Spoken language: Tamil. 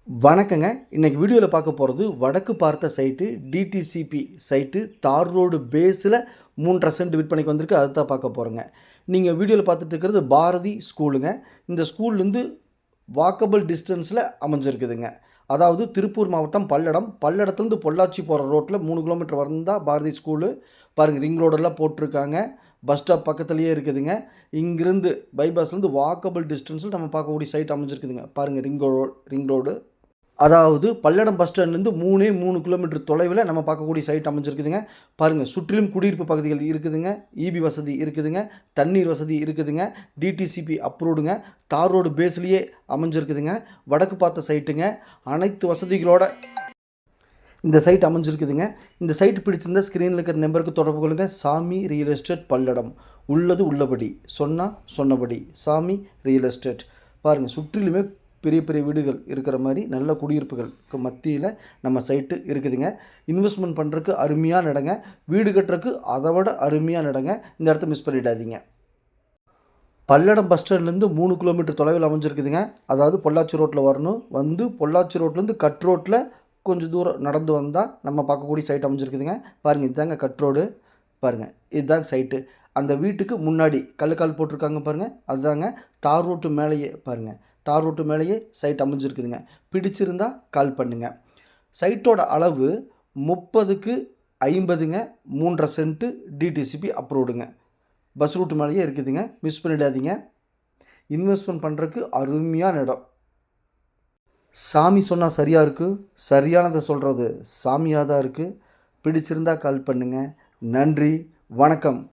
வணக்கங்க. இன்னைக்கு வீடியோல பார்க்க போறது வடக்கு பார்த்த சைட்டு டிடிசிபி சைட்டு தார் ரோடு பேஸில் 3 சென்ட் விற்பனைக்கு வந்திருக்கு. அதுதான் பார்க்க போறோங்க. நீங்க வீடியோல பார்த்துட்டு இருக்கிறது பாரதி ஸ்கூலுங்க. இந்த ஸ்கூல்லேருந்து வாக்கபிள் டிஸ்டன்ஸில் அமைஞ்சிருக்குதுங்க. அதாவது திருப்பூர் மாவட்டம் பல்லடம். பல்லடத்துலேருந்து பொள்ளாச்சி போகிற ரோட்டில் 3 கிலோமீட்டர் வந்தா பாரதி ஸ்கூலு. பாருங்க ரிங் ரோடெல்லாம் போட்டிருக்காங்க. பஸ் ஸ்டாப் பக்கத்துலேயே இருக்குதுங்க. இங்கிருந்து பைபாஸ்லேருந்து வாக்கபிள் டிஸ்டன்ஸில் நம்ம பார்க்கக்கூடிய சைட் அமைஞ்சிருக்குதுங்க. பாருங்க ரிங் ரோடு. அதாவது பல்லடம் பஸ் ஸ்டாண்ட்லேருந்து 3 கிலோமீட்டர் தொலைவில் நம்ம பார்க்கக்கூடிய சைட் அமைஞ்சிருக்குதுங்க. பாருங்கள், சுற்றிலும் குடியிருப்பு பகுதிகள் இருக்குதுங்க. இபி வசதி இருக்குதுங்க. தண்ணீர் வசதி இருக்குதுங்க. டிடிசிபி அப்ரூவ்டுங்க. தார் ரோடு பேஸ்லேயே அமைஞ்சிருக்குதுங்க. வடக்கு பார்த்த சைட்டுங்க. அனைத்து வசதிகளோட இந்த சைட் அமைஞ்சிருக்குதுங்க. இந்த சைட் பிடிச்சிருந்தா ஸ்க்ரீனில் இருக்கிற நம்பருக்கு தொடர்பு கொள்ளுங்கள். சாமி ரியல் எஸ்டேட் பல்லடம். உள்ளது உள்ளபடி, சொன்னபடி சாமி ரியல் எஸ்டேட். பாருங்கள், சுற்றிலுமே பெரிய பெரிய வீடுகள் இருக்கிற மாதிரி நல்ல குடியிருப்புகளுக்கு மத்தியில் நம்ம சைட்டு இருக்குதுங்க. இன்வெஸ்ட்மெண்ட் பண்ணுறதுக்கு அருமையான இடங்க. வீடு கட்டுறதுக்கு அதை விட அருமையான இடங்க. இந்த இடத்த மிஸ் பண்ணிடாதீங்க. பல்லடம் பஸ் ஸ்டாண்ட்லேருந்து 3 கிலோமீட்டர் தொலைவில் அமைஞ்சிருக்குதுங்க. அதாவது பொள்ளாச்சி ரோட்டில் வரணும். வந்து பொள்ளாச்சி ரோட்லேருந்து கட் ரோட்டில் கொஞ்சம் தூரம் நடந்து வந்தால் நம்ம பார்க்கக்கூடிய சைட் அமைஞ்சிருக்குதுங்க. பாருங்கள், இதுதாங்க கட் ரோடு. பாருங்கள், இதுதாங்க சைட்டு. அந்த வீட்டுக்கு முன்னாடி கல்லுக்கால் போட்டிருக்காங்க பாருங்கள், அதுதாங்க. தார் ரோட்டு மேலேயே பாருங்கள், தார் ரோட்டு மேலேயே சைட் அமைஞ்சிருக்குதுங்க. பிடிச்சிருந்தா கால் பண்ணுங்க. சைட்டோட அளவு 30க்கு 50ங்க. 3 சென்ட்டு டிடிசிபி அப்ரூவ்டுங்க. பஸ் ரூட்டு மேலேயே இருக்குதுங்க. மிஸ் பண்ணிடாதீங்க. இன்வெஸ்ட்மெண்ட் பண்ணுறதுக்கு அருமையான இடம். சாமி சொன்னால் சரியாக இருக்குது. சரியானதை சொல்கிறது சாமியாக தான் இருக்குது. பிடிச்சிருந்தா கால் பண்ணுங்கள். நன்றி, வணக்கம்.